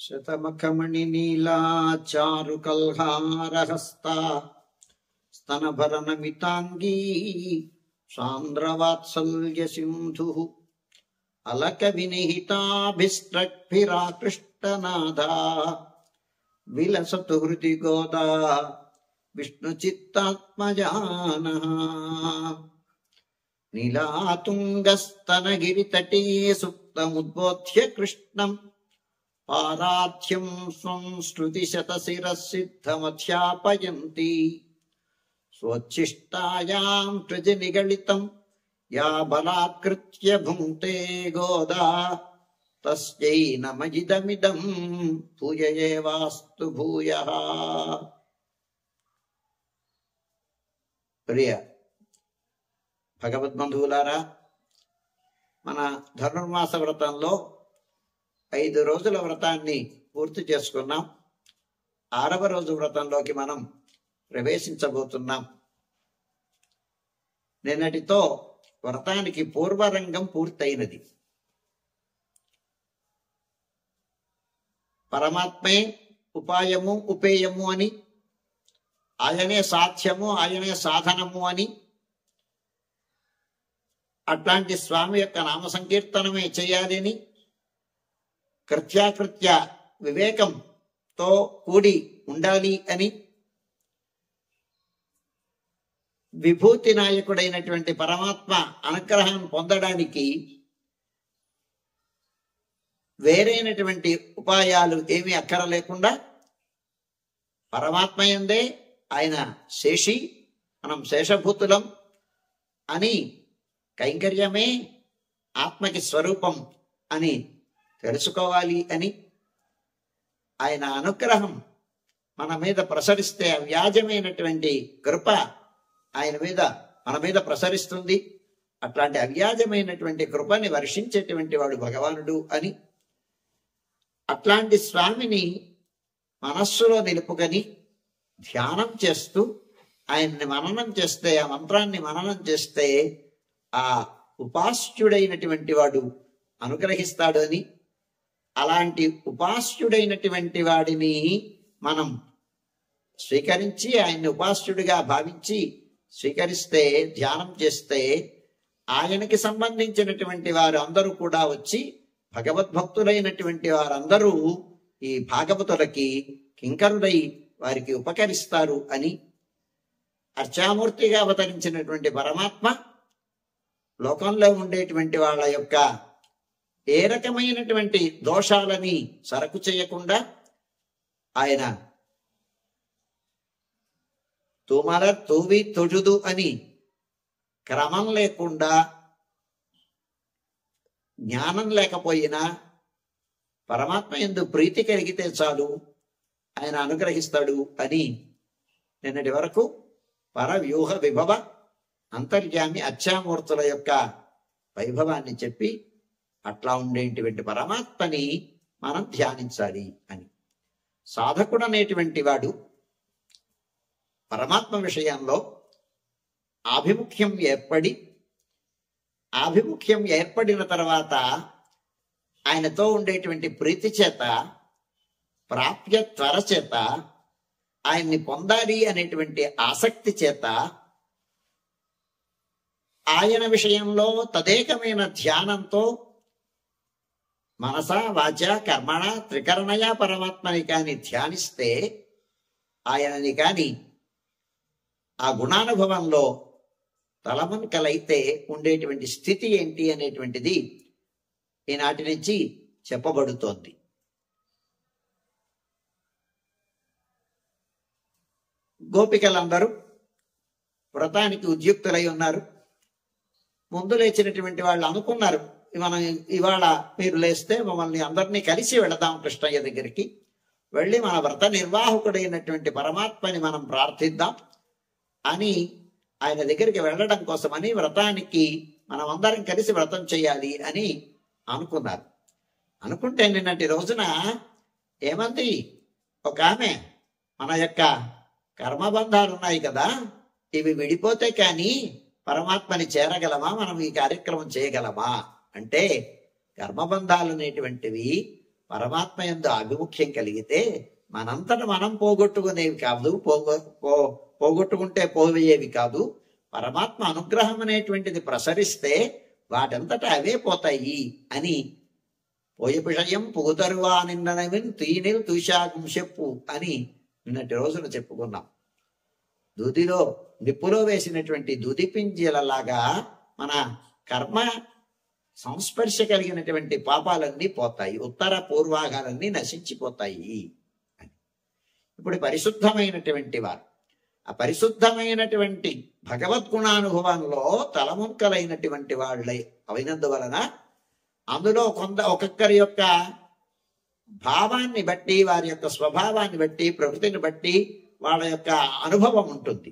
శతమఖమణి నీలా చారు కల్హారహస్తా స్తనభరణమితాంగీ సాంద్రవాత్సల్య సింధు అలక వినిహితాభిస్త్రగ్భిరాకృష్టనాథా విలసతు హృది గోదా విష్ణుచిత్తాత్మజానః నీలాతుంగస్తనగిరితటే సుప్తముద్బోధ్య కృష్ణం పారాధ్యం స్వం శ్రుతిశతశిరసిద్ధమధ్యాపయంతి స్వచ్ఛిష్టాయాం త్రిజనిగళితం యా బలాత్కృత్య భుంక్తే గోదా తస్యై నమయిదమిదం భూయ ఏవాస్తు భూయః. ప్రియ భగవద్బంధువులారా, మన ధనుర్మాస వ్రతంలో 5 రోజుల వ్రతాన్ని పూర్తి చేసుకున్నాం. 6వ రోజు వ్రతంలోకి మనం ప్రవేశించబోతున్నాం. నిన్నటితో వ్రతానికి పూర్వరంగం పూర్తయినది. పరమాత్మే ఉపాయము ఉపేయము అని, ఆయనే సాధ్యము ఆయనే సాధనము అని, అట్లాంటి స్వామి యొక్క నామ సంకీర్తనమే చేయాలని, కృత్యాకృత్య వివేకంతో కూడి ఉండాలి అని, విభూతి నాయకుడైనటువంటి పరమాత్మ అనుగ్రహం పొందడానికి వేరైనటువంటి ఉపాయాలు ఏమీ అక్కరలేకుండా పరమాత్మ యందే ఆయన శేషి, మనం శేషభూతులం అని, కైంకర్యమే ఆత్మకి స్వరూపం అని తెలుసుకోవాలి అని, ఆయన అనుగ్రహం మన మీద ప్రసరిస్తే అవ్యాజమైనటువంటి కృప ఆయన మీద మన మీద ప్రసరిస్తుంది. అట్లాంటి అవ్యాజమైనటువంటి కృపని వర్షించేటువంటి వాడు భగవానుడు అని, అట్లాంటి స్వామిని మనస్సులో నిలుపుకొని ధ్యానం చేస్తూ ఆయన్ని మననం చేస్తే, ఆ మంత్రాన్ని మననం చేస్తే ఆ ఉపాస్యుడైనటువంటి వాడు అనుగ్రహిస్తాడు అని, అలాంటి ఉపాస్యుడైనటువంటి వాడిని మనం స్వీకరించి ఆయన్ని ఉపాస్యుడిగా భావించి స్వీకరిస్తే, ధ్యానం చేస్తే ఆయనకి సంబంధించినటువంటి వారు అందరూ కూడా వచ్చి భగవద్భక్తులైనటువంటి వారందరూ ఈ భాగవతులకి కింకరుడై వారికి ఉపకరిస్తారు అని, అర్చామూర్తిగా అవతరించినటువంటి పరమాత్మ లోకంలో ఉండేటువంటి వాళ్ళ యొక్క ఏ రకమైనటువంటి దోషాలని సరకు చేయకుండా ఆయన తుమల తూవి తొజుదు అని క్రమం లేకుండా, జ్ఞానం లేకపోయినా పరమాత్మ యందు ప్రీతి కలిగితే చాలు ఆయన అనుగ్రహిస్తాడు అని నిన్నటి వరకు పరవ్యూహ విభవ అంతర్యామి అర్చామూర్తుల యొక్క వైభవాన్ని చెప్పి, అట్లా ఉండేటువంటి పరమాత్మని మనం ధ్యానించాలి అని. సాధకుడు అనేటువంటి వాడు పరమాత్మ విషయంలో ఆభిముఖ్యం ఏర్పడిన తర్వాత ఆయనతో ఉండేటువంటి ప్రీతి చేత, ప్రాప్య త్వర చేత, ఆయన్ని పొందాలి అనేటువంటి ఆసక్తి చేత, ఆయన విషయంలో తదేకమైన ధ్యానంతో మనస వాచ కర్మణ త్రికరణయ పరమాత్మని కాని ధ్యానిస్తే, ఆయనని కాని ఆ గుణానుభవంలో తలమునకలైతే ఉండేటువంటి స్థితి ఏంటి అనేటువంటిది ఈనాటి నుంచి చెప్పబడుతోంది. గోపికలందరూ వ్రతానికి ఉద్యుక్తులై ఉన్నారు. ముందు లేచినటువంటి వాళ్ళు అనుకున్నారు, మనం ఇవాళ మీరు లేస్తే మమ్మల్ని అందరినీ కలిసి వెళదాం కృష్ణయ్య దగ్గరికి, వెళ్ళి మన వ్రత నిర్వాహకుడైనటువంటి పరమాత్మని మనం ప్రార్థిద్దాం అని ఆయన దగ్గరికి వెళ్ళడం కోసమని, వ్రతానికి మనం అందరం కలిసి వ్రతం చేయాలి అని అనుకున్నారు. అనుకుంటే నిన్నటి రోజున ఏమంది, ఒక ఆమె మన యొక్క కర్మబంధాలు ఉన్నాయి కదా, ఇవి విడిపోతే కానీ పరమాత్మని చేరగలమా, మనం ఈ కార్యక్రమం చేయగలమా అంటే, కర్మబంధాలు అనేటువంటివి పరమాత్మ యందు ఆభిముఖ్యం కలిగితే మనంతట మనం పోగొట్టుకునేవి కాదు, పోగొట్టుకుంటే పోయేవి కాదు. పరమాత్మ అనుగ్రహం అనేటువంటిది ప్రసరిస్తే వాటంతట అవే పోతాయి అని పోయపిషయం పుగుతరువా నిన్ననవిన్ తీనిల్ తుషాకం చెప్పు అని నిన్నటి రోజున చెప్పుకున్నాం. దూదిలో నిప్పులో వేసినటువంటి దూది పింజలలాగా మన కర్మ సంస్పర్శ కలిగినటువంటి పాపాలన్నీ పోతాయి, ఉత్తర పూర్వాగాలన్నీ నశించిపోతాయి అని. ఇప్పుడు పరిశుద్ధమైనటువంటి వారు ఆ పరిశుద్ధమైనటువంటి భగవద్గుణానుభవంలో తలముంకలైనటువంటి వాళ్ళై అయినందువలన అందులో ఒక్కొక్కరి యొక్క భావాన్ని బట్టి, వారి యొక్క స్వభావాన్ని బట్టి, ప్రకృతిని బట్టి వాళ్ళ యొక్క అనుభవం ఉంటుంది.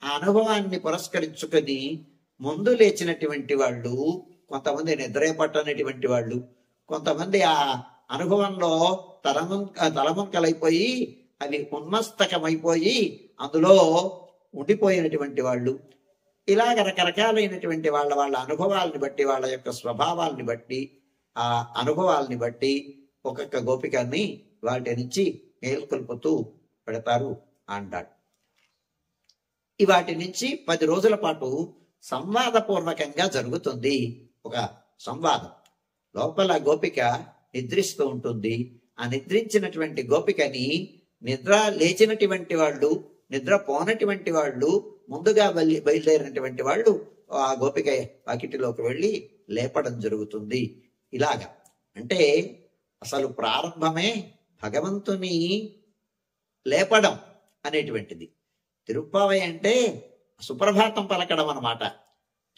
ఆ అనుభవాన్ని పురస్కరించుకొని ముందు లేచినటువంటి వాళ్ళు, కొంతమంది నిద్రే పట్టనటువంటి వాళ్ళు, కొంతమంది ఆ అనుభవంలో తలముంకలైపోయి అవి ఉన్మస్తకమైపోయి అందులో ఉండిపోయినటువంటి వాళ్ళు, ఇలాగ రకరకాలైనటువంటి వాళ్ళ అనుభవాలని బట్టి, వాళ్ళ యొక్క స్వభావాల్ని బట్టి, ఆ అనుభవాల్ని బట్టి ఒక్కొక్క గోపికని వాటి నుంచి మేల్కొల్పుతూ పెడతారు అంటాడు. వాటి నుంచి 10 రోజుల పాటు సంవాదపూర్వకంగా జరుగుతుంది. ఒక సంవాదం లోపల గోపిక నిద్రిస్తూ ఉంటుంది. ఆ నిద్రించినటువంటి గోపికని నిద్ర లేచినటువంటి వాళ్ళు, నిద్ర పోనటువంటి వాళ్ళు, ముందుగా బయలుదేరినటువంటి వాళ్ళు ఆ గోపిక వాకిటిలోకి వెళ్ళి లేపడం జరుగుతుంది. ఇలాగా అంటే అసలు ప్రారంభమే భగవంతుని లేపడం అనేటువంటిది. తిరుప్పావై అంటే సుప్రభాతం పలకడం అన్నమాట.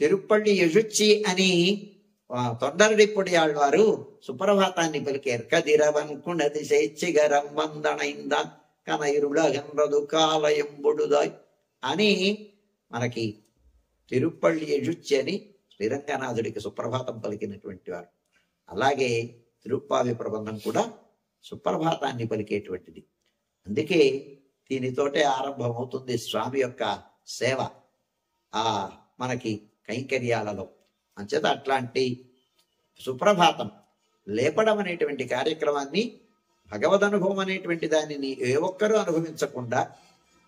తిరుప్పళ్ళి ఎజుచ్చి అని తొండరడిప్పొడి ఆళ్వారు సుప్రభాతాన్ని పలికారు. కదిరవన్కునది సేచ్చిగరం వందనైంద కనైరుళగన్రదు కాలయంబుడుదాయ్ అని మనకి తిరుప్పళ్ళి ఎజుచ్చి అని శ్రీరంగనాథుడికి సుప్రభాతం పలికినటువంటి వారు. అలాగే తిరుప్పావి ప్రబంధం కూడా సుప్రభాతాన్ని పలికేటువంటిది. అందుకే దీనితోటే ఆరంభమవుతుంది స్వామి యొక్క సేవ మనకి కైంకర్యాలలో. అంచేత అట్లాంటి సుప్రభాతం లేపడం అనేటువంటి కార్యక్రమాన్ని, భగవదనుభవం అనేటువంటి దానిని ఏ ఒక్కరూ అనుభవించకుండా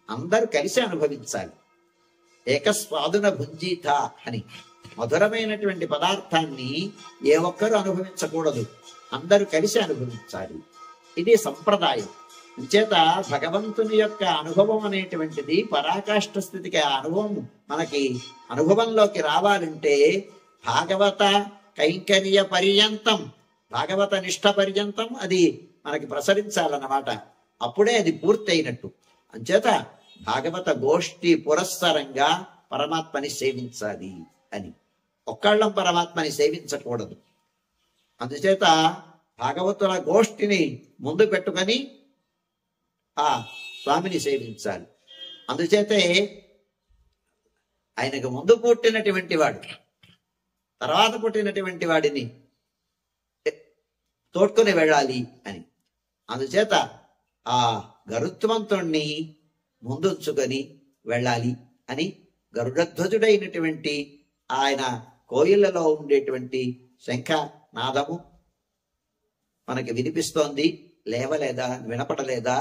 అందరూ కలిసి అనుభవించాలి. ఏకస్వాదున భుంజీత అని మధురమైనటువంటి పదార్థాన్ని ఏ ఒక్కరూ అనుభవించకూడదు, అందరూ కలిసి అనుభవించాలి. ఇది సంప్రదాయం. అంచేత భగవంతుని యొక్క అనుభవం అనేటువంటిది పరాకాష్ఠ స్థితికి, ఆ అనుభవం మనకి అనుభవంలోకి రావాలంటే భాగవత కైంకర్య పర్యంతం, భాగవత నిష్ఠ పర్యంతం అది మనకి ప్రసరించాలన్నమాట. అప్పుడే అది పూర్తయినట్టు. అంచేత భాగవత గోష్ఠి పురస్సరంగా పరమాత్మని సేవించాలి అని. ఒక్కళ్ళం పరమాత్మని సేవించకూడదు. అందుచేత భాగవతుల గోష్ఠిని ముందు పెట్టుకొని ఆ స్వామిని సేవించాలి. అందుచేతే ఆయనకు ముందు పుట్టినటువంటి వాడు, తర్వాత పుట్టినటువంటి వాడిని తోడ్కొని వెళ్ళాలి అని. అందుచేత ఆ గరుత్మంతుణ్ణి ముందుంచుకొని వెళ్ళాలి అని గరుడధ్వజుడైనటువంటి ఆయన కోయిలలో ఉండేటువంటి శంఖ నాదము మనకి వినిపిస్తోంది. లేవలేదా, వినపడలేదా,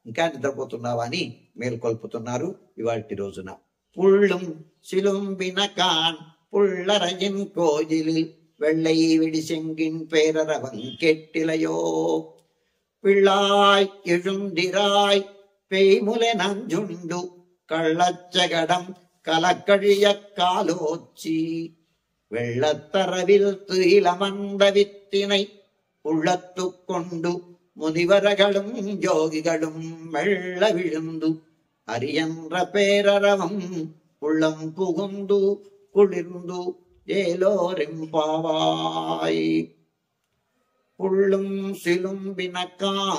ఇంకా నిద్రపోతున్నావా అని మేల్కొల్పుతున్నారు ఇవాటి రోజున. పుళ్ళుం సిలుంబినకాన్ పుళ్ళరజిన్ కోజిల్ வெள்ளை விடிசெங்கின் பேரரவன் கெட்டிலையோ பிள்ளாய் எழுந்திராய் பெய்முலை நஞ்சுண்டு கள்ளச்சகடம் கலக்கழிய காலோச்சி வெள்ளத்தரவில் துயிலமர்ந்த வித்தினை உள்ளத்து கொண்டு முனிவர்களும் யோகிகளும் மெல்ல விழுந்து அரியன்ற பேரரவம் உள்ளம் புகுந்து குளிர்ந்து ஏலோரெம்பாவாய். పుళ్ళుం సిలుంబినకాన్.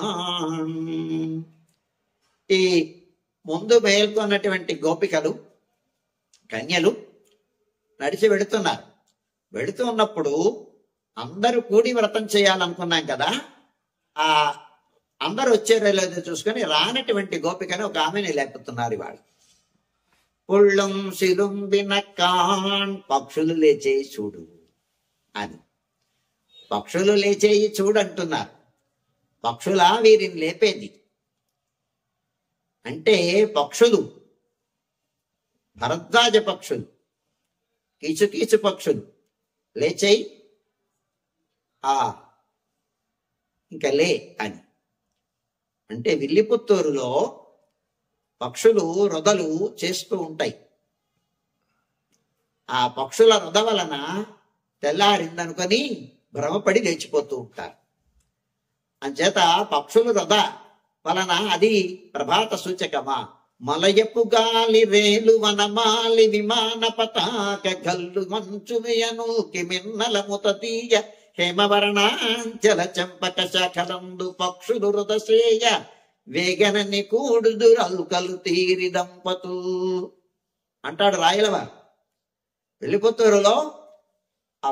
ఈ ముందు మేల్కొన్నటువంటి గోపికలు, కన్యలు నడిచి వెళుతున్నారు. వెళుతూ ఉన్నప్పుడు అందరూ కూడి వ్రతం చేయాలనుకున్నాం కదా, ఆ అందరూ వచ్చారో లేదో చూసుకొని రానటువంటి గోపికని ఒక ఆమెని లేపుతున్నారు ఇవాళ. పుళ్ళుం సిలుంబినకాన్, పక్షులు లేచేయి చూడు అని. పక్షులు లేచేయి చూడంటున్నారు. పక్షులా వీరిని లేపేది అంటే పక్షులు, భరద్వాజ పక్షులు, కీచు పక్షులు లేచాయి ఇంకా లే అని. అంటే విల్లిపుత్తూరులో పక్షులు రొదలు చేస్తూ ఉంటాయి. ఆ పక్షుల రొద వలన తెల్లారిందనుకొని భ్రమపడి లేచిపోతూ ఉంటారు. అంచేత పక్షులు రొద వలన అది ప్రభాత సూచకమా. మలయపు గాలి రేలు వనమాలి విమాన పతాక గల్లు మంచుయను కిమిన్నల ముతతీయ హేమవర్ణాంచల చంపక శాఖలందు పక్షులు రుదసేయ వేగనని కూడుదురల్కలు తీరి దంపతు అంటాడు రాయలవారు. వెల్లిపుత్తూరులో ఆ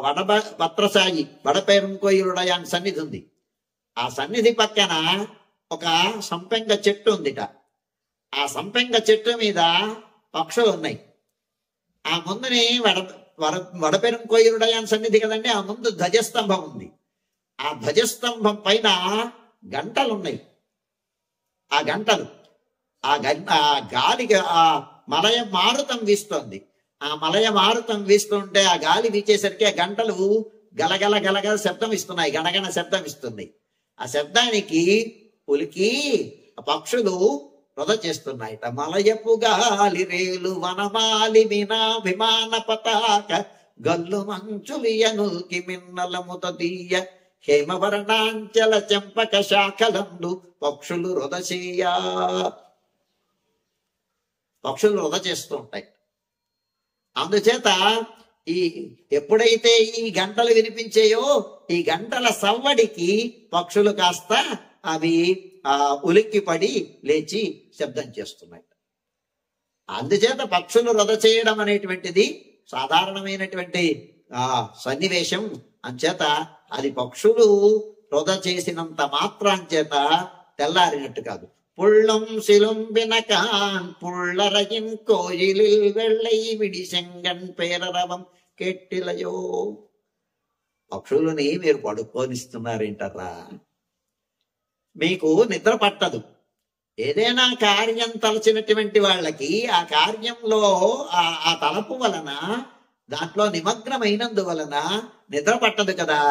భద్రసాయి వడపేరుకోయుడయాన్ సన్నిధి ఉంది. ఆ సన్నిధి పక్కన ఒక సంపెంగ చెట్టు ఉందిట. ఆ సంపెంగ చెట్టు మీద పక్షులు ఉన్నాయి. ఆ ముందుని వడపెరుకోయుడయాన్ సన్నిధి కదండి, ఆ ముందు ధ్వజస్తంభం ఉంది. ఆ ధ్వజస్తంభం పైన గంటలున్నాయి. ఆ గంటలు ఆ గాలికి ఆ మలయ మారుతం వీస్తోంది. ఆ మలయ మారుతం వీస్తుంటే ఆ గాలి వీచేసరికి ఆ గంటలు గలగల గలగల శబ్దం ఇస్తున్నాయి, గణగణ శబ్దం ఇస్తుంది. ఆ శబ్దానికి ఉలికి పక్షులు వృధ చేస్తున్నాయి. మలయపు గాలి రేలు వనమాలి విమాన పతాక గల్లు మంచులియను కిమిన్నల ముతదీయ హేమవర్ణాంచల చెంపక శాఖలందు పక్షులు వృధచేయ. పక్షులు వృధ చేస్తూ ఉంటాయి. అందుచేత ఎప్పుడైతే ఈ గంటలు వినిపించాయో ఈ గంటల సవ్వడికి పక్షులు కాస్త అవి ఉలిక్కి పడి లేచి శబ్దం చేస్తున్నాయి. అందుచేత పక్షులు వృధ చేయడం అనేటువంటిది సాధారణమైనటువంటి సన్నివేశం. అంచేత అది పక్షులు వృధ చేసినంత మాత్రాంచేత తెల్లారినట్టు కాదు. పుళ్ళం సిలుంబినకాన్ పుళ్ళరయిన్ కోయిలిల్ వెள்ளై విడిశంగన్ పేరరవం కెట్టిలయో. పక్షులని మీరు పడుకోనిస్తున్నారేంటరా? మీకు నిద్ర పట్టదు. ఏదైనా కార్యం తలచినటువంటి వాళ్ళకి ఆ కార్యంలో ఆ తలపు వలన దాంట్లో నిమగ్నమైనందువలన నిద్ర పట్టదు కదా.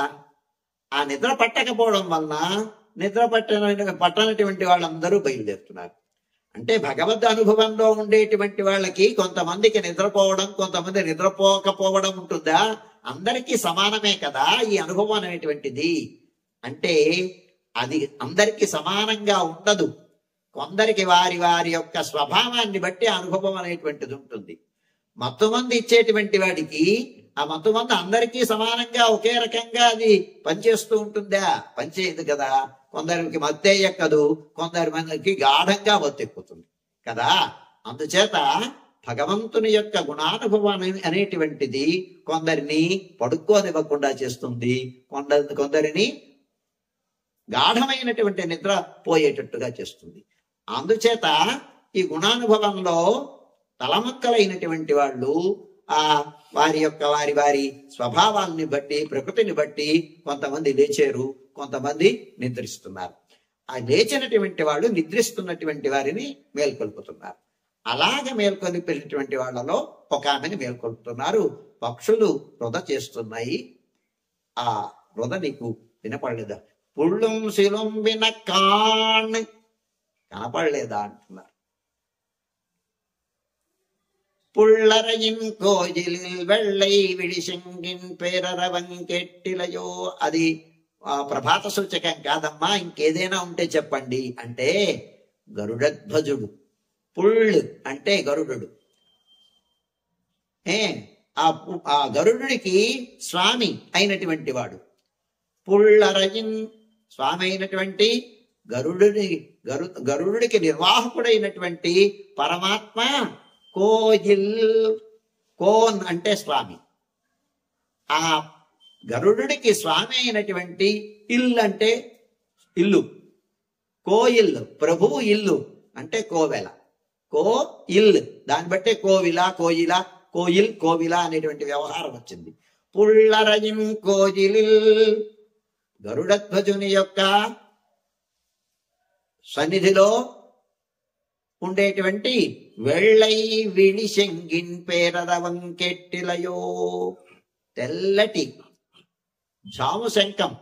ఆ నిద్ర పట్టకపోవడం వలన నిద్ర పట్టనటువంటి వాళ్ళందరూ బయలుదేరుతున్నారు. అంటే భగవద్ అనుభవంలో ఉండేటువంటి వాళ్ళకి కొంతమందికి నిద్రపోవడం, కొంతమంది నిద్రపోకపోవడం ఉంటుందా? అందరికీ సమానమే కదా ఈ అనుభవం అనేటువంటిది. అంటే అది అందరికీ సమానంగా ఉండదు. కొందరికి వారి వారి యొక్క స్వభావాన్ని బట్టి అనుభవం అనేటువంటిది ఉంటుంది. మత్తుమంది ఇచ్చేటువంటి వాడికి ఆ మత్తుమంది అందరికీ సమానంగా ఒకే రకంగా అది పనిచేస్తూ ఉంటుందా? పనిచేయదు కదా. కొందరికి మత్తు ఎక్కదు, కొందరి మందికి గాఢంగా మత్తెక్కుతుంది కదా. అందుచేత భగవంతుని యొక్క గుణానుభవం అనేటువంటిది కొందరిని పడుకోనివ్వకుండా చేస్తుంది, కొందరిని గాఢమైనటువంటి నిద్ర పోయేటట్టుగా చేస్తుంది. అందుచేత ఈ గుణానుభవంలో తలమక్కలైనటువంటి వాళ్ళు వారి యొక్క వారి స్వభావాల్ని బట్టి, ప్రకృతిని బట్టి కొంతమంది లేచారు, కొంతమంది నిద్రిస్తున్నారు. ఆ లేచినటువంటి వాళ్ళు నిద్రిస్తున్నటువంటి వారిని మేల్కొల్పుతున్నారు. అలాగే మేల్కొల్పినటువంటి వాళ్ళలో ఒక ఆమెని మేల్కొల్పుతున్నారు. పక్షులు వృధ చేస్తున్నాయి. ఆ వృధ నీకు వినపడలేదా? పుళ్ళుం శిలుం విన కాణ్ కనపడలేదా అంటున్నారు. పుళ్ళరయిన్ కోయిలిల్ వెள்ளై విడిశంగిన్ పేరరవం కెట్టిలయో. అది ప్రభాత సూచకం కాదమ్మా, ఇంకేదైనా ఉంటే చెప్పండి అంటే గరుడధ్వజుడు. పుళ్ళు అంటే గరుడు. ఆ గరుడుకి స్వామి అయినటువంటి వాడు. పుళ్ళరయిన్ స్వామి అయినటువంటి గరుడుకి నిర్వాహకుడైనటువంటి పరమాత్మ. కోయిల్, కోన్ అంటే స్వామి. ఆ గరుడుకి స్వామి అయినటువంటి ఇల్లు అంటే ఇల్లు. కోయిల్ ప్రభువు ఇల్లు అంటే కోవెల. ఇల్ దాన్ని బట్టే కోవిల, కోయిల, కోయిల్, కోవిల అనేటువంటి వ్యవహారం వచ్చింది. పుళ్ళరయిన్ కోయిలిల్ గరుడధ్వజుని యొక్క సన్నిధిలో ఉండేటువంటి వెள்ளై విళిశంగిన్ పేరరవంకెట్టిలయో, తెల్లటి జాము శంఖం,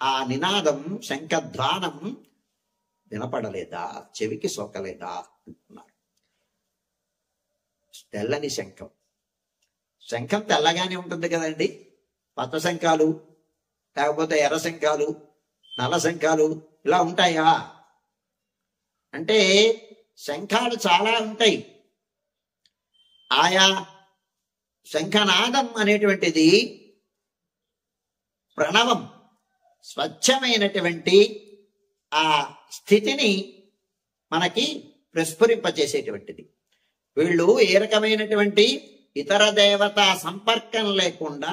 ఆ నినాదం శంఖధ్వానం వినపడలేదా, చెవికి సోకలేదా అంటున్నారు. తెల్లని శంఖం, శంఖం తెల్లగానే ఉంటుంది కదండి. పచ్చ శంఖాలు లేకపోతే ఎర్ర శంఖాలు, నల్ల శంఖాలు ఇలా ఉంటాయా అంటే శంఖాలు చాలా ఉంటాయి. ఆయా శంఖనాదం అనేటువంటిది ప్రణవం, స్వచ్ఛమైనటువంటి ఆ స్థితిని మనకి ప్రస్ఫురింపచేసేటువంటిది. వీళ్ళు ఏ రకమైనటువంటి ఇతర దేవత సంపర్కం లేకుండా,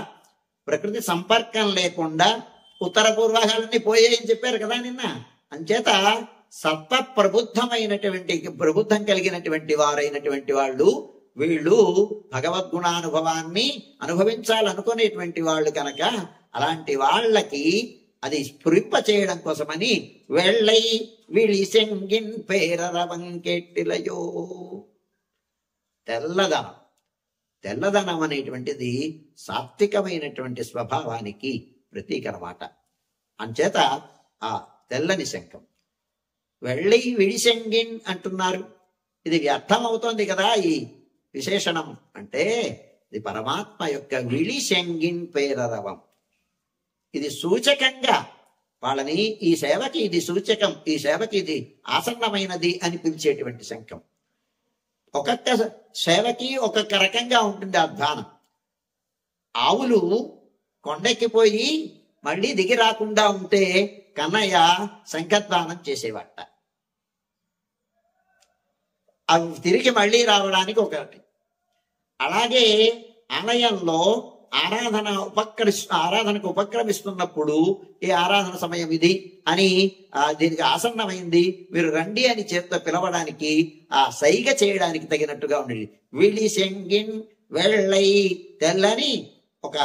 ప్రకృతి సంపర్కం లేకుండా ఉత్తర పూర్వాగాలన్నీ పోయాయని చెప్పారు కదా నిన్న. అంచేత సత్వ ప్రబుద్ధం కలిగినటువంటి వారైనటువంటి వాళ్ళు వీళ్ళు భగవద్గుణానుభవాన్ని అనుభవించాలనుకునేటువంటి వాళ్ళు కనుక అలాంటి వాళ్ళకి అది స్ఫురింప చేయడం కోసమని వెళ్ళై విళిశంగిన్ పేరరవంకెట్టిలయో, తెల్లదనం. తెల్లదనం అనేటువంటిది సాత్వికమైనటువంటి స్వభావానికి ప్రతీక అన్నమాట. అంచేత ఆ తెల్లని శంఖం వెళ్ళి విడిశంగిన్ అంటున్నారు. ఇది వ్యర్థం అవుతోంది కదా ఈ విశేషణం అంటే. ఇది పరమాత్మ యొక్క విళిశంగిన్ పేరరవం. ఇది సూచకంగా వాళ్ళని ఈ సేవకి ఇది సూచకం, ఈ సేవకి ఇది ఆసన్నమైనది అని పిలిచేటువంటి శంఖం. ఒక్కొక్క సేవకి ఒక్కొక్క రకంగా ఉంటుంది ఆ ధ్వానం. ఆవులు కొండెక్కిపోయి మళ్ళీ దిగి రాకుండా ఉంటే కన్నయ్య శంఖధ్వానం చేసేవాట. అవి తిరిగి మళ్ళీ రావడానికి ఒకటి. అలాగే ఆలయంలో ఆరాధనకు ఉపక్రమిస్తున్నప్పుడు ఈ ఆరాధన సమయం ఇది అని దీనికి ఆసన్నమైంది, మీరు రండి అని చేత్తో పిలవడానికి ఆ సైగ చేయడానికి తగినట్టుగా ఉండేది. విళిశంగిన్ వెళ్ళై, తెల్లని ఒక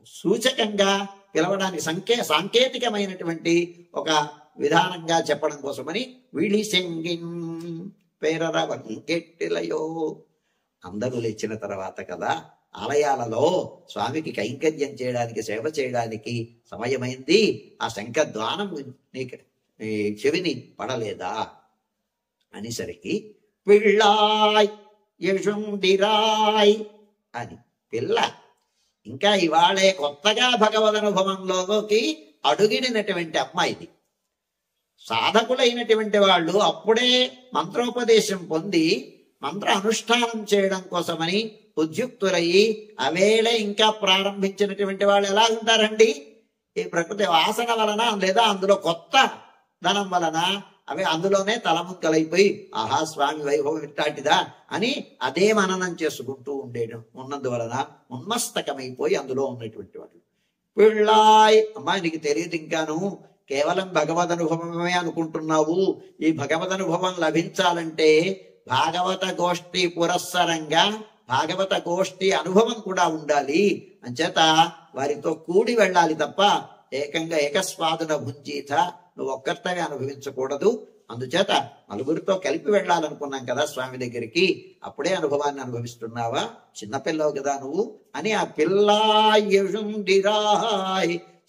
సూచకంగా పిలవడానికి సాంకేతికమైనటువంటి ఒక విధానంగా చెప్పడం కోసమని విళిశంగిన్ పేరరవంకెట్టిలయో. అందరూ లేచిన తర్వాత కదా ఆలయాలలో స్వామికి కైంకర్యం చేయడానికి, సేవ చేయడానికి సమయమైంది. ఆ శంఖధ్వానం నీ చెవిని పడలేదా అనేసరికి పిళ్ళాయ్ యశుండిరాయ్ అని, పిల్ల ఇంకా ఇవాళే కొత్తగా భగవదనుభవంలోకి అడుగిడినటువంటి అమ్మాయిది. సాధకులైనటువంటి వాళ్ళు అప్పుడే మంత్రోపదేశం పొంది మంత్ర అనుష్ఠానం చేయడం కోసమని ఉద్యుక్తులయ్యి అవేళే ఇంకా ప్రారంభించినటువంటి వాళ్ళు ఎలా ఉంటారండి? ఈ ప్రకృతి వాసన వలన లేదా అందులో కొత్త ధనం వలన అవి అందులోనే తలముక్కలైపోయి ఆహా స్వామి వైభవం ఇట్టాటిదా అని అదే మననం చేసుకుంటూ ఉన్నందువలన ఉన్మస్తకమైపోయి అందులో ఉన్నటువంటి వాళ్ళు. పిళ్ళాయ్, అమ్మా నీకు తెలియదు, ఇంకాను కేవలం భగవద్ అనుభవమే అనుకుంటున్నావు. ఈ భగవద్ అనుభవం లభించాలంటే భాగవత గోష్ఠి పురస్సరంగా భాగవత గోష్ఠి అనుభవం కూడా ఉండాలి. అంచేత వారితో కూడి వెళ్ళాలి తప్ప ఏకంగా ఏకస్వాదున భుంజీత నువ్వు ఒక్కరితోనే అనుభవించకూడదు. అందుచేత నలుగురితో కలిపి వెళ్ళాలనుకున్నాం కదా స్వామి దగ్గరికి, అప్పుడే అనుభవాన్ని అనుభవిస్తున్నావా? చిన్నపిల్లవు కదా నువ్వు అని ఆ పిల్లాయుండిరాయ్,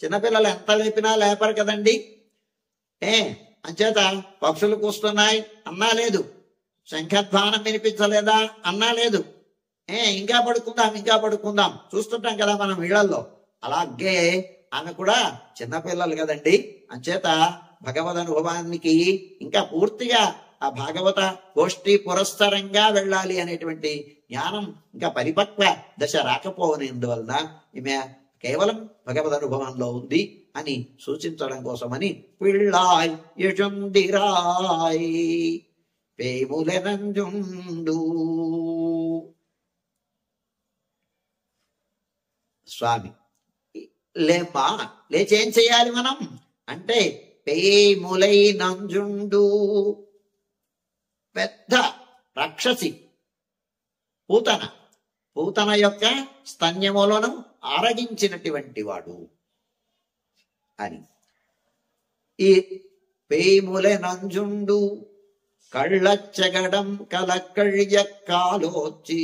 చిన్నపిల్లలు ఎంత లేపినా లేపరు కదండి. అంచేత పక్షులు కూస్తున్నాయి అన్నా లేదు, శంఖధ్వానం వినిపించలేదా అన్నా లేదు. ఇంకా పడుకుందాం చూస్తుంటాం కదా మనం ఇళ్లలో. అలాగే ఆమె కూడా చిన్నపిల్లలు కదండి. అంచేత భగవద్ అనుభవానికి ఇంకా పూర్తిగా ఆ భాగవత గోష్ఠి పురస్సరంగా వెళ్ళాలి అనేటువంటి జ్ఞానం ఇంకా పరిపక్వ దశ రాకపోవనందువలన ఈమె కేవలం భగవద్ అనుభవంలో ఉంది అని సూచించడం కోసమని పిళ్ళాయ్ యశుండిరాయ్ పేములెనంజుండు. స్వామి లేమ్మా, లేచేం చేయాలి మనం అంటే పేములై నంజుండు, పెద్ద రాక్షసి పూతన యొక్క స్తన్యములను ఆరగించినటువంటి వాడు అని. ఈ పేములె నంజుండు కళ్ళచ్చగడం కలకళ్య కాలోచి.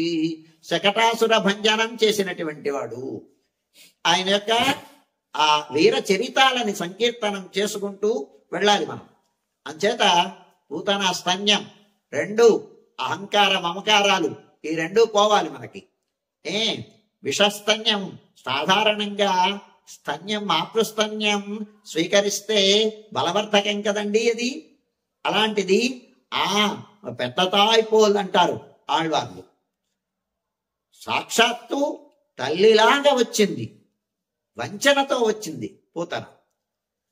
శకటాసుర భంజనం చేసినటువంటి వాడు. ఆయన యొక్క ఆ వీర చరితాలని సంకీర్తనం చేసుకుంటూ వెళ్ళాలి మనం. అంచేత పూతన స్తన్యం రెండు, అహంకార మమకారాలు ఈ రెండు పోవాలి మనకి. విషస్తన్యం సాధారణంగా స్తన్యం మాతృస్తన్యం స్వీకరిస్తే బలవర్ధకం కదండి అది. అలాంటిది పెద్ద తాయిపోల్ అంటారు ఆళ్వార్లు. సాక్షాత్తు తల్లిలాగా వచ్చింది, వంచనతో వచ్చింది పూతన.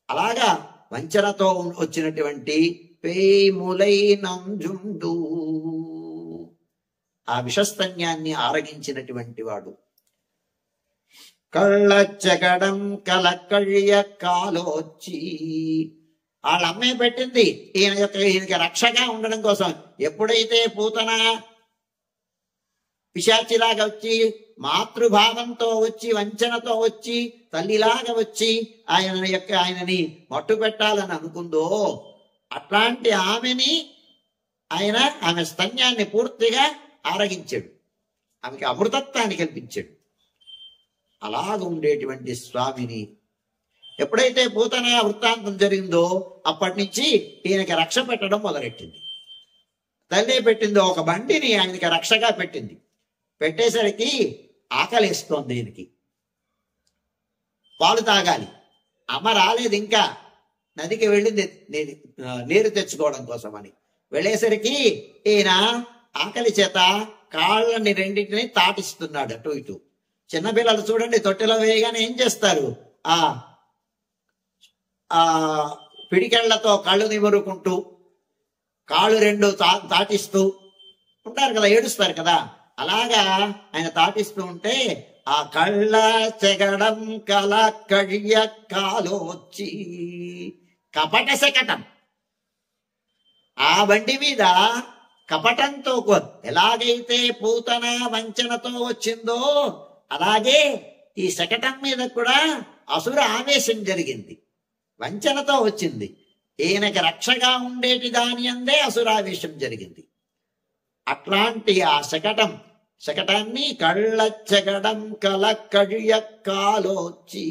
అలాగా వంచనతో వచ్చినటువంటి పేములై నంజుండు, ఆ విషస్తన్యాన్ని ఆరగించినటువంటి వాడు. కళ్ళచ్చగడం కలకళ్య కాలోచి, వాళ్ళ అమ్మే పెట్టింది ఈయనకి రక్షగా ఉండడం కోసం. ఎప్పుడైతే పూతన పిశాచిలాగా వచ్చి మాతృభావంతో వచ్చి వంచనతో వచ్చి తల్లిలాగా వచ్చి ఆయనని మట్టు పెట్టాలని అనుకుందో, అట్లాంటి ఆమెని ఆమె స్తన్యాన్ని పూర్తిగా ఆరగించాడు, ఆమెకి అమృతత్వాన్ని కల్పించాడు. అలాగ ఉండేటువంటి స్వామిని ఎప్పుడైతే పూతన వృత్తాంతం జరిగిందో అప్పటి నుంచి ఈయనకి రక్ష పెట్టడం మొదలెట్టింది. తల్లి పెట్టిందో ఒక బండిని ఆయనకి రక్షగా పెట్టింది. పెట్టేసరికి ఆకలిస్తోంది ఈయనకి, పాలు తాగాలి. అమ్మ రాలేదు ఇంకా, నదికి వెళ్ళింది నీరు తెచ్చుకోవడం కోసం అని. వెళ్ళేసరికి ఈయన ఆకలి చేత కాళ్ళని రెండింటిని తాటిస్తున్నాడు అటు ఇటు. చిన్నపిల్లలు చూడండి, తొట్టెలో వేయగానే ఏం చేస్తారు, పిడికెళ్లతో కళ్ళు నిమురుకుంటూ కాళ్ళు రెండు తాటిస్తూ ఉంటారు కదా, ఏడుస్తారు కదా. అలాగా ఆయన తాటిస్తూ ఉంటే ఆ కళ్ళ చెగడం కల కళ్య కాలోచి, కపట శకటం. ఆ బండి మీద కపటంతో ఎలాగైతే పూతన వంచనతో వచ్చిందో అలాగే ఈ శకటం మీద కూడా అసుర ఆవేశం జరిగింది. వంచనతో వచ్చింది, ఈయనకి రక్షగా ఉండేటి దాని అందే అసురావేశం జరిగింది. అట్లాంటి ఆ శకటాన్ని కళ్ళచ్చగడం కల కడియ కాలోచి,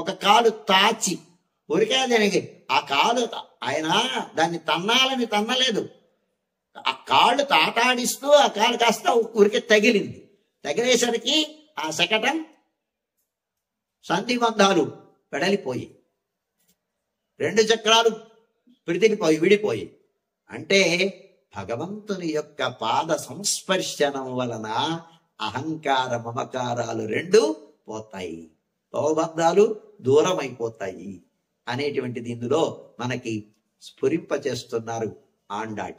ఒక కాలు తాచి ఉరికే దానికి. ఆ కాలు ఆయన దాన్ని తన్నాలని తన్నలేదు, ఆ కాళ్ళు తాటాడిస్తూ ఆ కాలు కాస్త ఉరికి తగిలింది. తగిలేసరికి ఆ శకటం సంధిబంధాలు పెడలిపోయి, రెండు చక్రాలు పిడితికిపోయి విడిపోయి. అంటే భగవంతుని యొక్క పాద సంస్పర్శనం వలన అహంకార మమకారాలు రెండు పోతాయి, భవబంధాలు దూరం అయిపోతాయి అనేటువంటిది ఇందులో మనకి స్ఫురింపచేస్తున్నారు ఆండాళ్.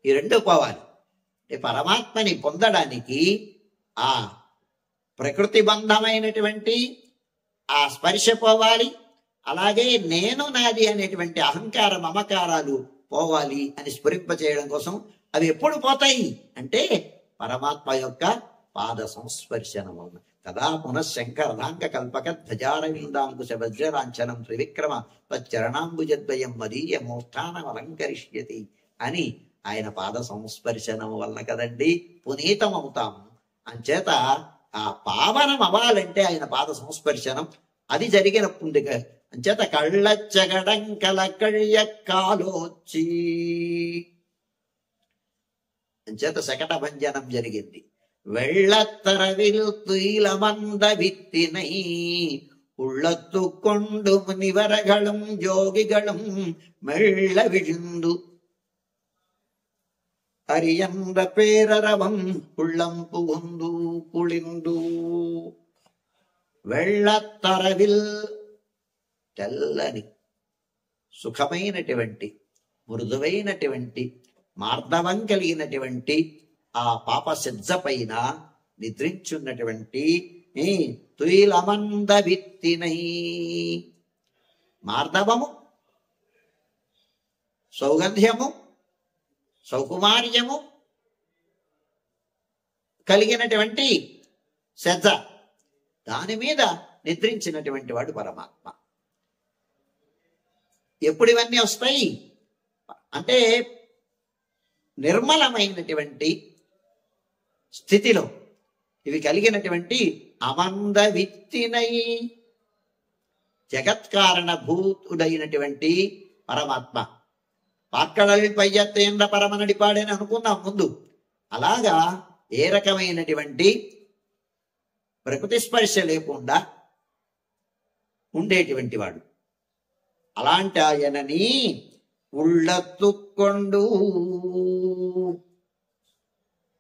ఈ రెండు పోవాలి. పరమాత్మని పొందడానికి ఆ ప్రకృతి బంధమైనటువంటి ఆ స్పర్శ పోవాలి, అలాగే నేను నాది అనేటువంటి అహంకార మమకారాలు పోవాలి అని స్ఫురింపచేయడం కోసం. అవి ఎప్పుడు పోతాయి అంటే పరమాత్మ యొక్క పాద సంస్పర్శనం కదా. పునఃశంకరదాంక కల్పక ధ్వజారవిందాంకుశ వజ్రలాంఛనం త్రివిక్రమ తచ్చరణాంబుజద్వయం మదీయ మోష్ఠానం అలంకరిష్యతి అని ఆయన పాద సంస్పర్శనం వలన కదండి పునీతం అవుతాం. అంచేత ఆ పావనం అవ్వాలంటే ఆయన పాద సంస్పర్శనం అది జరిగినప్పుడు. అంచేత కళ్ళచ్చగడం కలకళ్య కాలోచి, అంచేత శకట భంజనం జరిగింది. வெள்ளத்தரவில் துயிலமர்ந்த வித்தினை உள்ளத்து கொண்டு முனிவர்களும் யோகிகளும் மெல்ல விழுந்து அரியன்ற பேரரவம் உள்ளம் புகுந்து குளிர்ந்து. వెళ్ళత్తరవిల్ తెల్లని సుఖమైనటువంటి మృదువైనటువంటి మార్దవం కలిగినటువంటి ఆ పాప సిద్ధ పైన నిద్రించున్నటువంటి తుయిలమంద విత్తినై, మార్దవము సౌగంధ్యము సౌకుమార్యము కలిగినటువంటి శ్రద్ధ, దాని మీద నిద్రించినటువంటి వాడు పరమాత్మ. ఎప్పుడు ఇవన్నీ వస్తాయి అంటే నిర్మలమైనటువంటి స్థితిలో ఇవి కలిగినటువంటి అమంద విత్తినై జగత్కారణ భూతుడైనటువంటి పరమాత్మ. పాక్కడలి పయ్యత్తేంద్ర పరమనడిపాడని అనుకున్నాం ముందు. అలాగా ఏ రకమైనటువంటి ప్రకృతి స్పర్శ లేకుండా ఉండేటువంటి వాడు. అలాంటి ఆయనని ఉళ్ళత్తుకొండు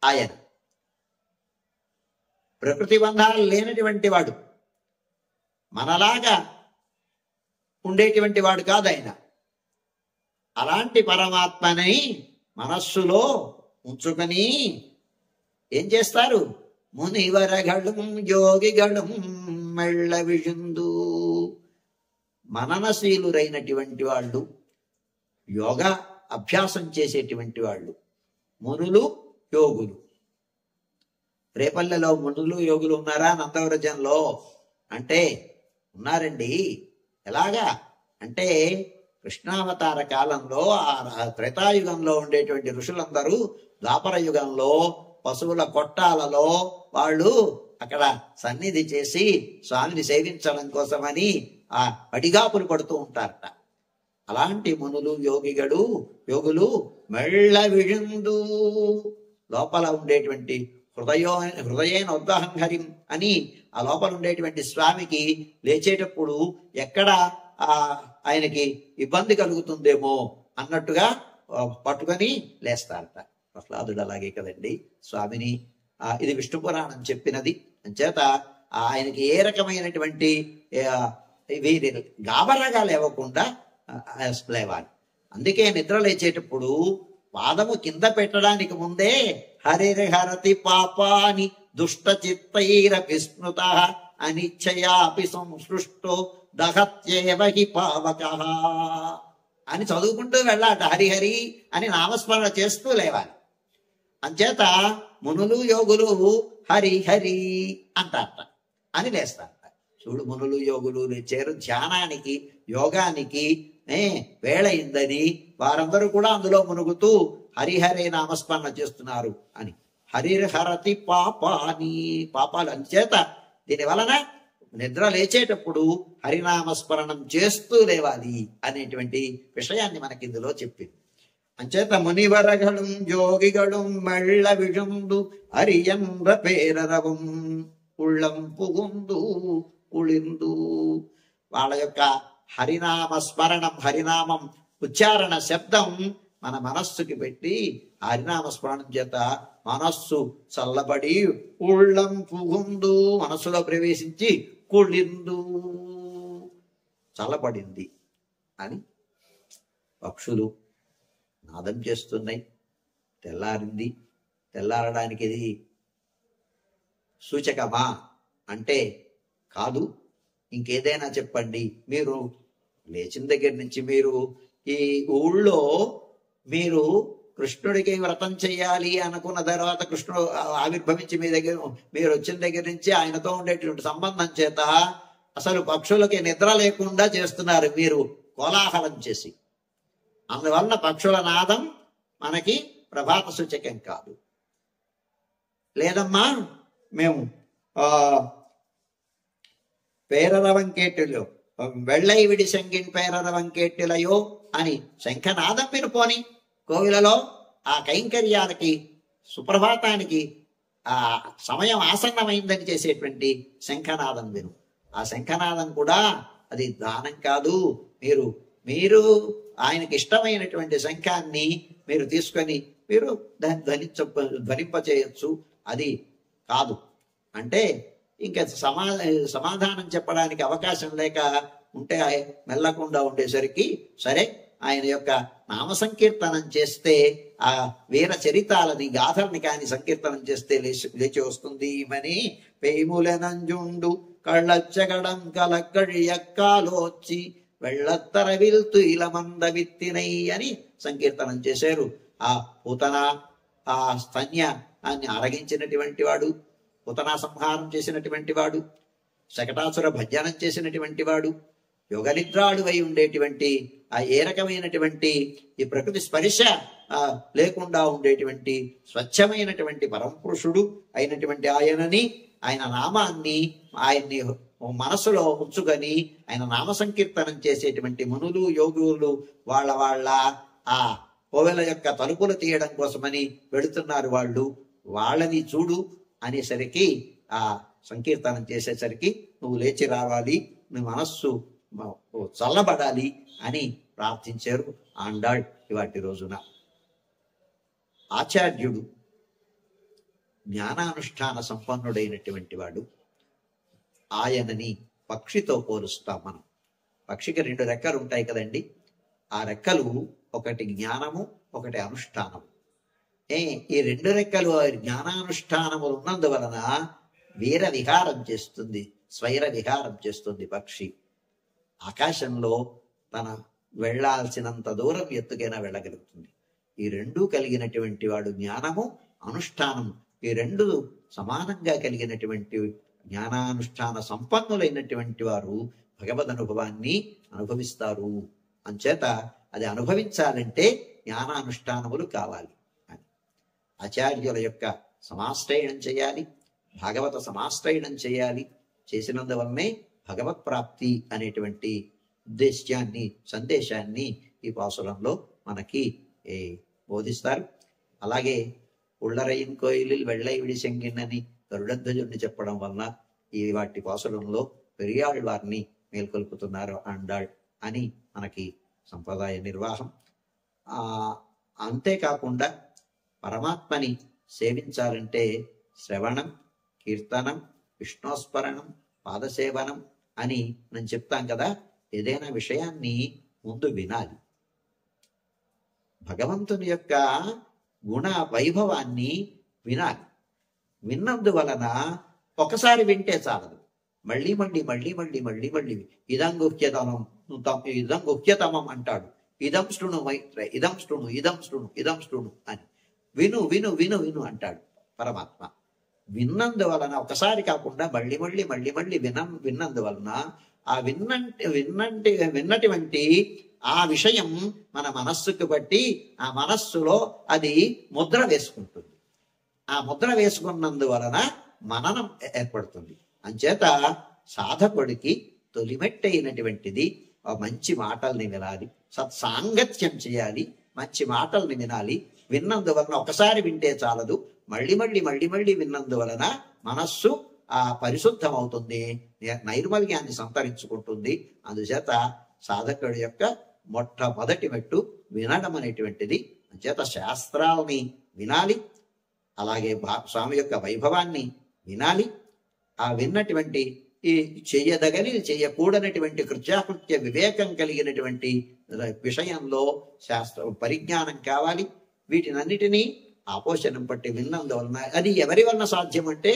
ఆయన ప్రకృతి బంధాలు లేనటువంటి వాడు, మనలాగా ఉండేటువంటి వాడు కాదు ఆయన. అలాంటి పరమాత్మని మనస్సులో ఉంచుకొని ఏం చేస్తారు? మునివరగళం యోగిగళం మెళ్ళ విజుందు. మననశీలురైనటువంటి వాళ్ళు, యోగా అభ్యాసం చేసేటువంటి వాళ్ళు మునులు యోగులు. రేపల్లెలో మునులు యోగులు ఉన్నారా నందవ్రజంలో అంటే ఉన్నారండి. ఎలాగా అంటే కృష్ణావతార కాలంలో ఆ త్రేతాయుగంలో ఉండేటువంటి ఋషులందరూ ద్వాపర యుగంలో పశువుల కొట్టాలలో వాళ్ళు అక్కడ సన్నిధి చేసి స్వామిని సేవించడం కోసమని ఆ పడిగాపులు పడుతూ ఉంటారట. అలాంటి మునులు యోగులు మెళ్ళ విழுందు లోపల ఉండేటువంటి హృదయేన ఉద్దాహం హరిం అని ఆ లోపల ఉండేటువంటి స్వామికి లేచేటప్పుడు ఎక్కడ ఆయనకి ఇబ్బంది కలుగుతుందేమో అన్నట్టుగా పట్టుకొని లేస్తారట. ప్రహ్లాదుడు అలాగే కదండి స్వామిని. ఇది విష్ణు పురాణం చెప్పినది. అంచేత ఆయనకి ఏ రకమైనటువంటి వీరి గాబరగా లేవకుండా లేవాలి. అందుకే నిద్ర లేచేటప్పుడు పాదము కింద పెట్టడానికి ముందే హరిహరతి పాపాని దుష్ట చిత్తైరపి స్మృత అనిచ్చయాపి సంసృష్టో దహత్యేవ హి పావకః అని చదువుకుంటూ వెళ్ళాట. హరిహరి అని నామస్మరణ చేస్తూ లేవాలి. అంచేత మునులు యోగులు హరి హరి అంటారట అని లేస్తారట. చూడు, మునులు యోగులు లేచారు ధ్యానానికి, యోగానికి వేళయిందని వారందరూ కూడా అందులో మునుగుతూ హరిహరే నామస్మరణ చేస్తున్నారు అని. హరిహరతి పాపాని, పాపాలు. అంచేత దీని వలన నిద్ర లేచేటప్పుడు హరినామస్మరణం చేస్తూ లేవాలి అనేటువంటి విషయాన్ని మనకి ఇందులో చెప్పింది. అంచేత మునివరగళం యోగిగళం మెళ్ళ విழுందు అరియన్ర పేరరవం ఉళ్ళం పుగుందు ఉళిందు. వాళ్ళ యొక్క హరినామస్మరణం, హరినామం ఉచ్చారణ శబ్దం మన మనస్సుకి పెట్టి హరినామస్మరణం చేత మనస్సు చల్లబడి ఉళ్ళం పుగుందు మనస్సులో ప్రవేశించి కుళ్ళిందు చల్లబడింది అని పక్షులు నాదం చేస్తున్నాయి. తెల్లారింది. తెల్లారడానికి ఇది సూచకమా అంటే కాదు. ఇంకేదైనా చెప్పండి. మీరు లేచిన దగ్గర నుంచి మీరు ఈ ఊళ్ళో మీరు కృష్ణుడికి వ్రతం చెయ్యాలి అనుకున్న తర్వాత కృష్ణుడు ఆవిర్భవించి మీరు వచ్చిన దగ్గర నుంచి ఆయనతో ఉండేటువంటి సంబంధం చేత అసలు పక్షులకి నిద్ర లేకుండా చేస్తున్నారు మీరు కోలాహలం చేసి. అందువలన పక్షుల నాదం మనకి ప్రభాత సూచకం కాదు. లేదమ్మా మేము పేరరవం కేట్టులో వెள்ளై విడి శంగిన్ పేరరవం కేట్టులయో అని శంఖనాదం మీరు పోని కోవిలలో ఆ కైంకర్యాలకి సుప్రభాతానికి ఆ సమయం ఆసన్నమైందని చేసేటువంటి శంఖనాదం విను. ఆ శంఖనాదం కూడా అది దానం కాదు. మీరు ఆయనకి ఇష్టమైనటువంటి శంఖాన్ని మీరు తీసుకొని మీరు దాన్ని ధ్వనింపచేయచ్చు. అది కాదు అంటే ఇంకా సమాధానం చెప్పడానికి అవకాశం లేక ఉంటే మెల్లకుండా ఉండేసరికి సరే ఆయన యొక్క నామ సంకీర్తనం చేస్తే ఆ వీర చరితాలని గాథల్ని కాని సంకీర్తనం చేస్తే లేచి వస్తుంది. మని పేములెనంజుండు కళ్ళచ్చగడం కలక్కడియక్కాలోచి వెళ్ళత్తర విల్తు ఇలమంద విత్తినై అని సంకీర్తనం చేశారు. ఆ పూతన ఆ స్తన్యాన్ని అరగించినటువంటి వాడు, పూతనా సంహారం చేసినటువంటి వాడు, శకటాసుర భంజనం చేసినటువంటి వాడు, యోగనిద్రాడువై ఉండేటువంటి ఏ రకమైనటువంటి ఈ ప్రకృతి స్పర్శ లేకుండా ఉండేటువంటి స్వచ్ఛమైనటువంటి పరమపురుషుడు అయినటువంటి ఆయన నామాన్ని ఆయన్ని మనసులో ఉంచుకొని ఆయన నామ సంకీర్తనం చేసేటువంటి మునులు యోగులు వాళ్ళ ఆ కోవెల యొక్క తలుపులు తీయడం కోసమని వెళుతున్నారు వాళ్ళు. వాళ్ళని చూడు అనేసరికి ఆ సంకీర్తనం చేసేసరికి నువ్వు లేచి రావాలి, నీ మనస్సు చల్లబడాలి అని ప్రార్థించారు ఆండాళ్ ఇవాటి రోజున. ఆచార్యుడు జ్ఞానానుష్ఠాన సంపన్నుడైనటువంటి వాడు. ఆయనని పక్షితో పోలుస్తాం మనం. పక్షికి 2 రెక్కలు ఉంటాయి కదండి. ఆ రెక్కలు ఒకటి జ్ఞానము, ఒకటి అనుష్ఠానము. ఈ 2 రెక్కలు జ్ఞానానుష్ఠానములు ఉన్నందువలన వీర విహారం చేస్తుంది, స్వైర విహారం చేస్తుంది పక్షి. ఆకాశంలో తన వెళ్లాల్సినంత దూరం ఎత్తుకైనా వెళ్ళగలుగుతుంది. ఈ 2 కలిగినటువంటి వాడు జ్ఞానము, అనుష్ఠానము, ఈ 2 సమానంగా కలిగినటువంటి జ్ఞానానుష్ఠాన సంపన్నులైనటువంటి వారు భగవద్ అనుభవాన్ని అనుభవిస్తారు. అంచేత అది అనుభవించాలంటే జ్ఞానానుష్ఠానములు కావాలి అని ఆచార్యుల యొక్క సమాశ్రయణం చేయాలి, భాగవత సమాశ్రయణం చేయాలి. చేసినందువల్లనే భగవత్ ప్రాప్తి అనేటువంటి సందేశాన్ని ఈ పాసురంలో మనకి బోధిస్తారు. అలాగే ఉళ్ళరయిన్ కోయిలిల్ వెள்ளై విడిసెంగిన్నని గరుడధ్వజుడిని చెప్పడం వలన ఈ వాటి పాసురంలో పెరియాళ్ వారిని మేల్కొల్పుతున్నారు ఆండాళ్ అని మనకి సంప్రదాయ నిర్వాహం. అంతేకాకుండా పరమాత్మని సేవించాలంటే శ్రవణం, కీర్తనం, విష్ణోస్మరణం, పాదసేవనం అని నేను చెప్తాం కదా. ఏదైనా విషయాన్ని ముందు వినాలి. భగవంతుని యొక్క గుణ వైభవాన్ని వినాలి. విన్నందువలన ఒకసారి వింటే చాలదు, మళ్ళీ మళ్ళీ మళ్ళీ మళ్ళీ మళ్ళీ మళ్ళీ ఇదం గుహ్యతమం అంటాడు. ఇదం శృణు మైత్రే, ఇదం శృణు, ఇదం శృణు, ఇదం శృణు అని విను విను విను విను అంటాడు పరమాత్మ. విన్నందువలన ఒకసారి కాకుండా మళ్ళీ మళ్ళీ మళ్ళీ మళ్ళీ విన్నందువలన ఆ విన్నటువంటి ఆ విషయం మన మనస్సుకు బట్టి ఆ మనస్సులో అది ముద్ర వేసుకుంటుంది. ఆ ముద్ర వేసుకున్నందువలన మననం ఏర్పడుతుంది. అంచేత సాధకుడికి తొలిమెట్టయినటువంటిది మంచి మాటల్ని వినాలి, సత్సాంగత్యం చేయాలి, మంచి మాటల్ని వినాలి. విన్నందువలన ఒకసారి వింటే చాలదు, మళ్ళీ మళ్ళీ మళ్ళీ మళ్ళీ విన్నందువలన మనస్సు పరిశుద్ధం అవుతుంది, నైర్మల్యాన్ని సంతరించుకుంటుంది. అందుచేత సాధకుడి యొక్క మొట్టమొదటి మెట్టు వినడం అనేటువంటిది. అంచేత శాస్త్రాలని వినాలి, అలాగే స్వామి యొక్క వైభవాన్ని వినాలి. ఆ విన్నటువంటి ఈ చెయ్యదగని చెయ్యకూడనటువంటి కృత్యాకృత్య వివేకం కలిగినటువంటి విషయంలో శాస్త్ర పరిజ్ఞానం కావాలి. వీటినన్నిటినీ ఆపోషణం పట్టి విన్నందువలన అది ఎవరి వలన సాధ్యం అంటే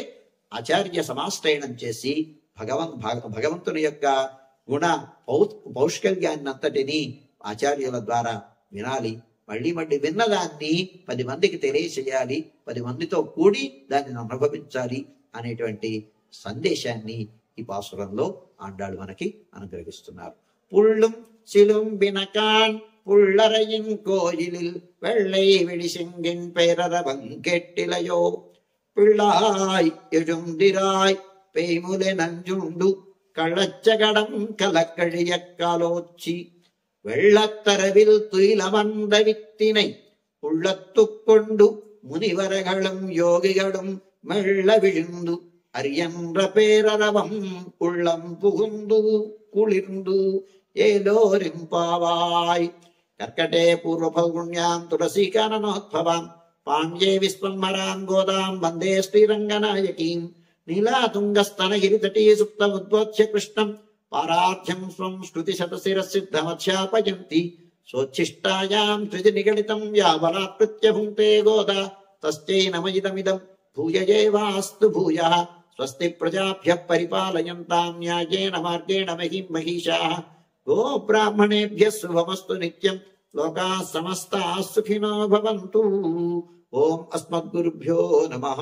ఆచార్య సమాశ్రయణం చేసి భగవంతుని యొక్క గుణ పౌష్కల్యాన్ని అంతటినీ ఆచార్యుల ద్వారా వినాలి. మళ్ళీ మళ్ళీ విన్నదాన్ని 10 మందికి తెలియచేయాలి, 10 మందితో కూడి దానిని అనుభవించాలి అనేటువంటి సందేశాన్ని ఈ పాసురంలో ఆండాళ్ళు మనకి అనుగ్రహిస్తున్నారు. పుళ్ళుం சிலும்பினகான் புள்ளரையின் கோயிலில் வெள்ளை விழிசெங்கின் பெயரற வங்கெட்டிலையோ பிள்ளாய் எழுந்திராய் பெய்முலை நஞ்சுண்டு கள்ளச்சகடம் கலக்கழிய காலோச்சி வெள்ளத்தரவில் துயிலமர்ந்த வித்தினை உள்ளத்துக்கொண்டு முனிவர்களும் யோகிகளும் மெல்ல விழுந்து அரியன்ற பேரரவம் உள்ளம் புகுந்து குளிர்ந்து ஏலோரிம்பாவாய். கர்க்கடே பூர்வ பௌர்ண்யாம் துளசி கானனோத்பவாம் பாண்யே விஸ்வம்மராம் கோதாம் வந்தே ஸ்ரீரங்கநாயகீம் நீலாதுங்கஸ்தனகிரிதடீ சுப்த உத்வோத்ய கிருஷ்ணம் பாரார்த்தியம் ஸ்வம் ஸ்ருதி சதசிரசித்தமத்யாபயந்தி சோச்சிஷ்டாயாம் த்ரிஜ நிகடிதம் யாவலாப்ருத்ய புங்கே கோதா தஸ்யை நமயிதமிதம் பூயஜேவாஸ்து பூயः. ஸ்வஸ்தி பிரஜாभ्यः परिपालयन्ताम् न्यायेन मार्गेण महीं महिषाः. गो ब्राह्मणेभ्यः शुभमस्तु नित्यम्. लोकाः समस्ताः सुखिनो भवन्तु. ओम अस्मद्गुरुभ्यो नमः.